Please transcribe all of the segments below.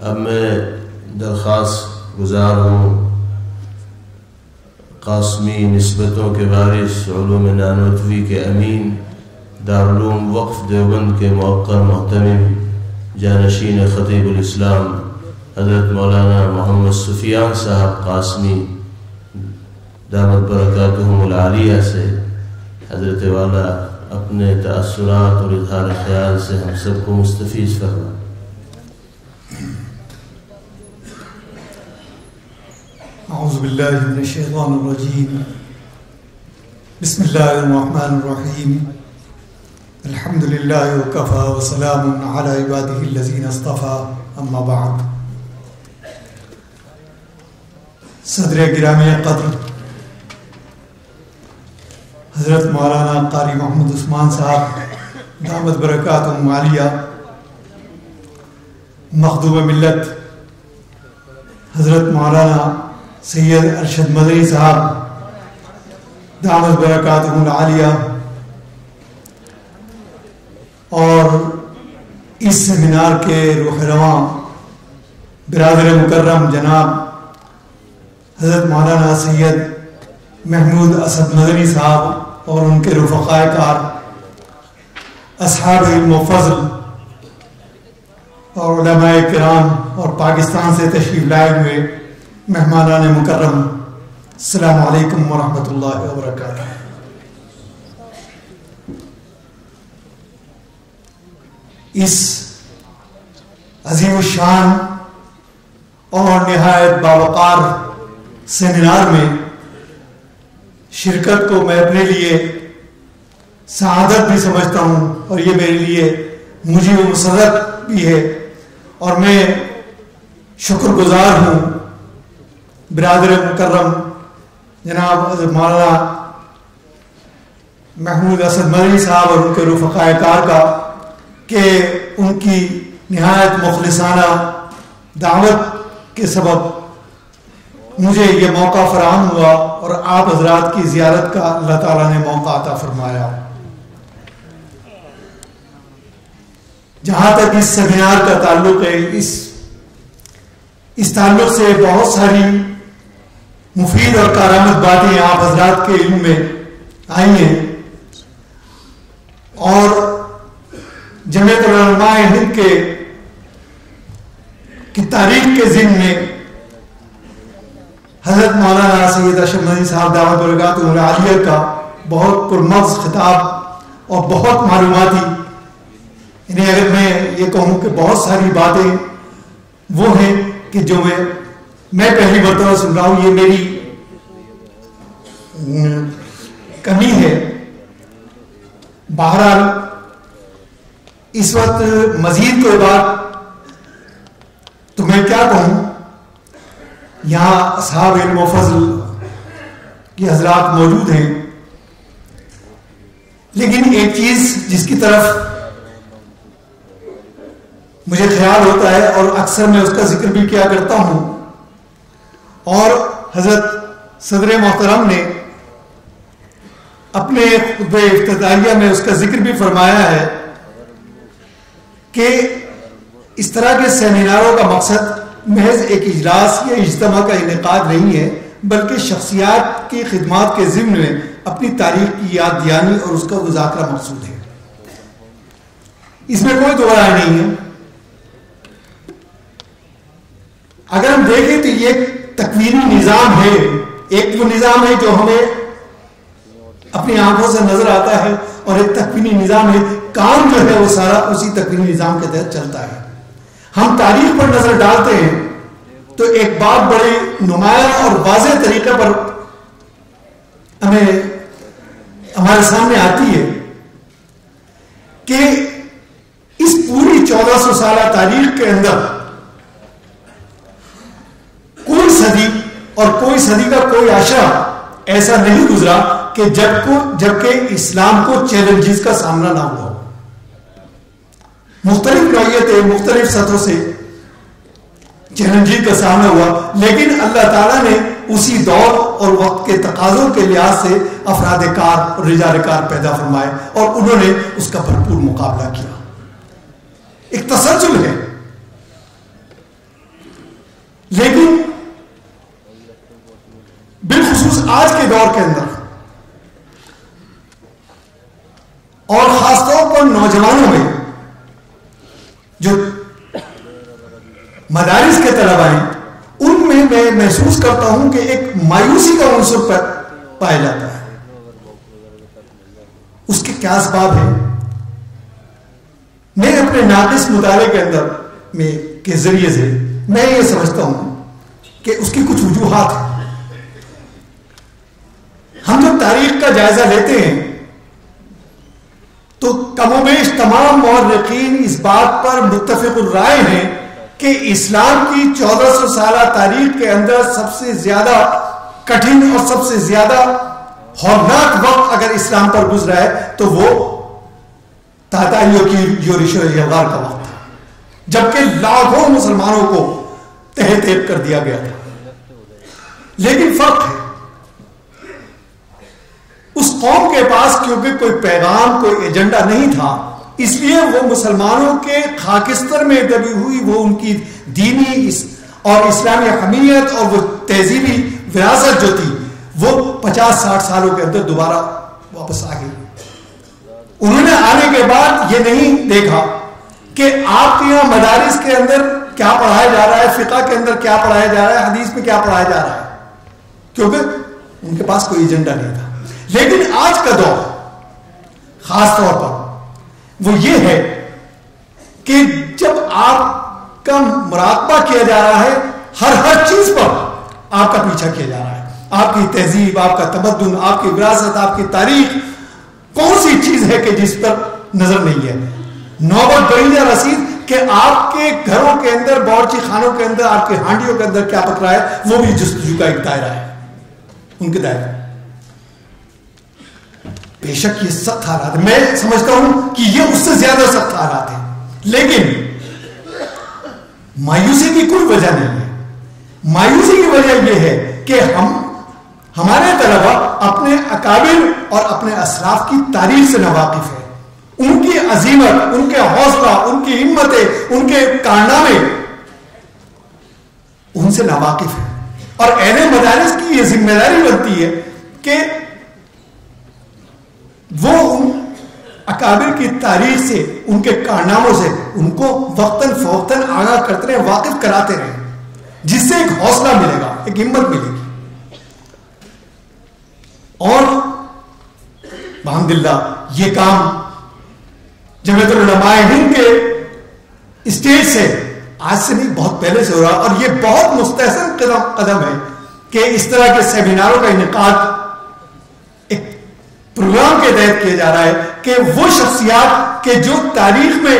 اب میں درخواست گزار ہوں قاسمی نسبتوں کے وارث علوم نانوتوی کے امین دارالعلوم وقف دیوبند کے موقر محتمم جانشین خطیب الاسلام حضرت مولانا محمد سفیان صاحب قاسمی دامت برکاتہم العالیہ سے حضرت والا اپنے تأثرات اور اظہار خیال سے ہم سب کو مستفیض فرما۔ اعوذ باللہ من الشیطان الرجیم، بسم اللہ الرحمن الرحیم، الحمد للہ وکفی وسلام علی عبادہ الذین اصطفی، اما بعد۔ صدر گرامی قدر حضرت مولانا قاری محمد عثمان صاحب دامت برکاتہم عالیہ، مخدوم ملت حضرت مولانا سید ارشد مدنی صاحب دامت برکاتہم العالیہ، اور اس سیمینار کے روح رواں برادر مکرم جناب حضرت مولانا سید محمود اسد مدنی صاحب اور ان کے رفقائے کار، اصحاب علم و فضل اور علماء کرام اور پاکستان سے تشریف لائے ہوئے مہمانان مکرم، السلام علیکم ورحمۃ اللہ وبرکاتہ۔ اس عظیم الشان اور نہایت باوقار سیمینار میں شرکت کو میں اپنے لیے سعادت بھی سمجھتا ہوں، اور یہ میرے لیے مجھے مسرت بھی ہے، اور میں شکر گزار ہوں برادر مکرم جناب مولانا محمود اسد مدنی صاحب اور ان کے رفقائے کار کا کہ ان کی نہایت مخلصانہ دعوت کے سبب مجھے یہ موقع فراہم ہوا اور آپ حضرات کی زیارت کا اللہ تعالیٰ نے موقع عطا فرمایا۔ جہاں تک اس سیمینار کا تعلق ہے، اس تعلق سے بہت ساری مفید اور کارآمد باتیں آپ حضرات کے علم میں آئی ہیں، اور جمعیت العلماء ہند کی تاریخ کے ضمن میں حضرت مولانا سید ارشد مدنی صاحب دامت برکاتہم العالیہ کا بہت پرمغز خطاب اور بہت معلوماتی، یعنی اگر میں یہ کہوں کہ بہت ساری باتیں وہ ہیں کہ جو میں پہلی مرتبہ سن رہا ہوں، یہ میری کمی ہے۔ بہرحال اس وقت مزید کوئی بات تو میں کیا کہوں، یہاں اصحاب علم و فضل کے حضرات موجود ہیں، لیکن ایک چیز جس کی طرف مجھے خیال ہوتا ہے اور اکثر میں اس کا ذکر بھی کیا کرتا ہوں، اور حضرت صدر محترم نے اپنے خطبہ افتتاحیہ میں اس کا ذکر بھی فرمایا ہے کہ اس طرح کے سیمیناروں کا مقصد محض ایک اجلاس یا اجتماع کا انعقاد نہیں ہے، بلکہ شخصیات کی خدمات کے ضمن میں اپنی تاریخ کی یاد دہانی اور اس کا مذاکرہ مقصود ہے۔ اس میں کوئی دو رائے نہیں ہے۔ اگر ہم دیکھیں تو یہ ایک تکوینی نظام ہے، ایک وہ نظام ہے جو ہمیں اپنی آنکھوں سے نظر آتا ہے، اور ایک تکوینی نظام ہے، کام جو ہے وہ سارا اسی تکوینی نظام کے تحت چلتا ہے۔ ہم تاریخ پر نظر ڈالتے ہیں تو ایک بات بڑے نمایاں اور واضح طریقے پر ہمارے سامنے آتی ہے کہ اس پوری 1400 سالہ تاریخ کے اندر کوئی صدی اور کوئی صدی کا کوئی عشرہ ایسا نہیں گزرا کہ جبکہ اسلام کو چیلنجز کا سامنا نہ ہوا۔ مختلف نوعیتیں مختلف سطحوں سے چیلنجز کا سامنا ہوا، لیکن اللہ تعالیٰ نے اسی دور اور وقت کے تقاضوں کے لحاظ سے افراد کار اور رجال کار پیدا فرمائے، اور انہوں نے اس کا بھرپور مقابلہ کیا۔ ایک تسلسل ہے، لیکن بالخصوص آج کے دور کے اندر اور خاص طور پر نوجوانوں میں جو مدارس کے طلبہ ہیں ان میں میں محسوس کرتا ہوں کہ ایک مایوسی کا عنصر پایا جاتا ہے. اس کے کیا اسباب ہیں؟ میں اپنے ناقص مطالعے کے اندر کے ذریعے سے میں یہ سمجھتا ہوں کہ اس کی کچھ وجوہات ہیں. ہم جب تاریخ کا جائزہ لیتے ہیں تو کم و بیش تمام مورخین اس بات پر متفق الرائے ہیں کہ اسلام کی 1400 سالہ تاریخ کے اندر سب سے زیادہ کٹھن اور سب سے زیادہ ہولناک وقت اگر اسلام پر گزرا ہے تو وہ تاتاریوں کی یورش و یلغار کا وقت تھا، جبکہ لاکھوں مسلمانوں کو تہہ تیب کر دیا گیا تھا. لیکن فرق ہے، اس قوم کے پاس کیونکہ کوئی پیغام کوئی ایجنڈا نہیں تھا، اس لیے وہ مسلمانوں کے خاکستر میں دبی ہوئی وہ ان کی دینی اور اسلامی حمیت اور وہ تہذیبی وراثت جو تھی وہ 50-60 سالوں کے اندر دوبارہ واپس آ گئی. انہوں نے آنے کے بعد یہ نہیں دیکھا کہ آپ کے یہاں مدارس کے اندر کیا پڑھایا جا رہا ہے، فقہ کے اندر کیا پڑھایا جا رہا ہے، حدیث میں کیا پڑھایا جا رہا ہے، کیونکہ ان کے پاس کوئی ایجنڈا نہیں تھا. لیکن آج کا دور خاص طور پر وہ یہ ہے کہ جب آپ کا مراقبہ کیا جا رہا ہے، ہر چیز پر آپ کا پیچھا کیا جا رہا ہے، آپ کی تہذیب، آپ کا تمدن، آپ کی وراثت، آپ کی تاریخ، کون سی چیز ہے کہ جس پر نظر نہیں ہے. نوبت بڑی یا رسید کہ آپ کے گھروں کے اندر، باورچی خانوں کے اندر، آپ کے ہانڈیوں کے اندر کیا پک رہا ہے، وہ بھی جستجو کا ایک دائرہ ہے، ان کے دائرے. بے شک یہ سخت حالات ہے، میں سمجھتا ہوں کہ یہ اس سے زیادہ سخت حالات ہیں، لیکن مایوسی کی کوئی وجہ نہیں ہے. مایوسی کی وجہ یہ ہے کہ ہمارے طلبہ اپنے اکابر اور اپنے اسلاف کی تاریخ سے ناواقف ہے. ان کی عظیمت، ان کے حوصلہ، ان کی ہمتیں، ان کے کارنامے ان سے ناواقف ہے. اور اہل مدارس کی یہ ذمہ داری بنتی ہے کہ وہ ان اکابر کی تاریخ سے، ان کے کارناموں سے ان کو وقتاً فوقتاً آگاہ کرتے رہے، واقف کراتے رہے، جس سے ایک حوصلہ ملے گا، ایک ہمت ملے گی. اور الحمدللہ یہ کام جمعیت العلماء ہند کے اسٹیج سے آج سے نہیں، بہت پہلے سے ہو رہا. اور یہ بہت مستحسن قدم ہے کہ اس طرح کے سیمیناروں کا انعقاد ایک پروگرام کے تحت کیا جا رہا ہے کہ وہ شخصیات کہ جو تاریخ میں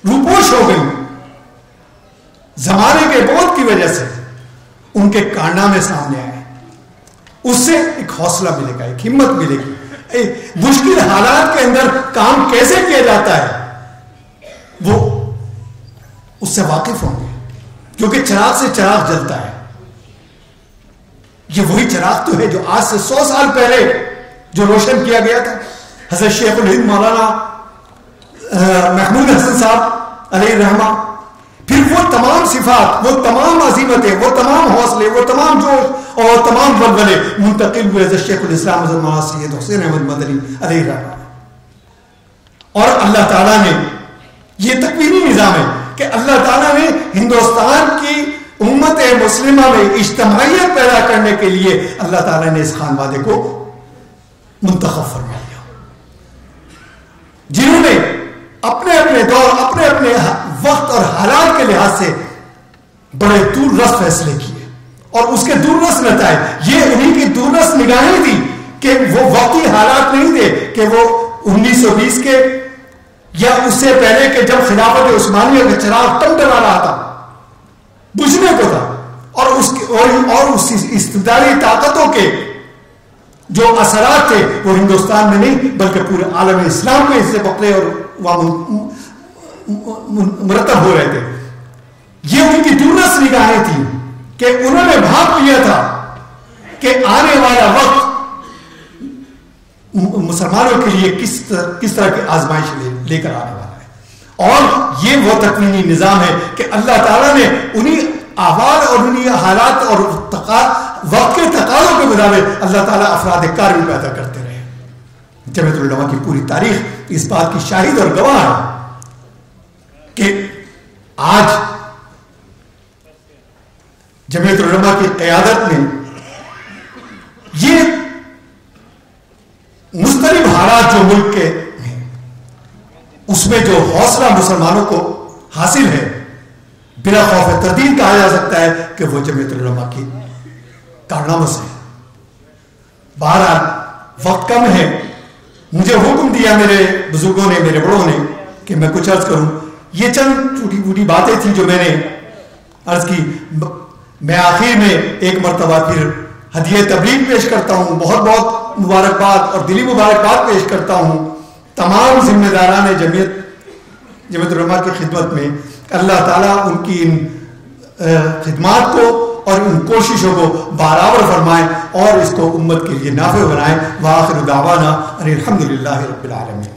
روپوش ہو گئی زمانے کے بوجھ کی وجہ سے، ان کے کارنامے سامنے آئے، اس سے ایک حوصلہ ملے گا، ایک ہمت ملے گی. مشکل حالات کے اندر کام کیسے کیا جاتا ہے وہ اس سے واقف ہوں گے، کیونکہ چراغ سے چراغ جلتا ہے. یہ وہی چراغ تو ہے جو آج سے 100 سال پہلے جو روشن کیا گیا تھا. حضرت شیخ الہند مولانا محمود حسن صاحب علیہ الرحمہ، پھر وہ تمام صفات، وہ تمام عظیمتیں، وہ تمام حوصلے، وہ تمام جوش اور تمام ولولے منتقل ہوئے حضرت شیخ الاسلام حضرت مولانا سید حسین احمد مدنی علیہ الرحمہ. اور اللہ تعالیٰ نے، یہ تکوینی نظام ہے کہ اللہ تعالیٰ نے ہندوستان کی امت مسلمہ میں اجتماعیت پیدا کرنے کے لیے اللہ تعالیٰ نے اس خانوادے کو منتخب فرما دیا، جنہوں نے اپنے اپنے دور، اپنے اپنے وقت اور حالات کے لحاظ سے بڑے دور رس فیصلے کیے. اور اس کے دور رس نتائج یہ انہیں کی دور رس نگاہیں تھی کہ وہ وقتی حالات نہیں تھے کہ وہ 1920 کے یا اس سے پہلے کہ جب خلافت عثمانیہ کا چراغ ٹمٹما رہا تھا، بجھنے کو تھا، اور اس استبدادی طاقتوں کے جو اثرات تھے وہ ہندوستان میں نہیں بلکہ پورے عالم اسلام میں اس سے پکڑے اور مرتب ہو رہے تھے. یہ ان کی دورس نگاہیں تھیں کہ انہوں نے بھاپ لیا تھا کہ آنے والا وقت مسلمانوں کے لیے کس طرح کی آزمائش لے کر آنے والا ہے. اور یہ وہ تکوینی نظام ہے کہ اللہ تعالیٰ نے انہیں احوال اور انہی حالات اور وقت کے تقاضوں کے مطابق اللہ تعالیٰ افراد کار بھی پیدا کرتے رہے. جمعیت العلماء کی پوری تاریخ اس بات کی شاہد اور گواہ ہے کہ آج جمعیت العلماء کی قیادت میں یہ مضطرب حالات جو ملک کے ہیں اس میں جو حوصلہ مسلمانوں کو حاصل ہے بلا خوف تردید کہا جا سکتا ہے کہ وہ جمعیت العلماء کی کارناموں سے. بہرحال وقت کم ہے, مجھے حکم دیا میرے بزرگوں نے, میرے بڑوں نے کہ میں کچھ عرض کروں. یہ چند چھوٹی چھوٹی باتیں تھیں جو میں نے عرض کی. میں آخر میں ایک مرتبہ پھر ہدیہ تبلیغ پیش کرتا ہوں, بہت بہت مبارکباد اور دلی مبارکباد پیش کرتا ہوں تمام ذمہ داران جمعیت العلماء کی خدمت میں. اللہ تعالیٰ ان کی ان خدمات کو اور ان کوششوں کو برابر فرمائیں اور اس کو امت کے لیے نافع بنائیں. وآخر دعوانا ان الحمد للہ رب العالمین.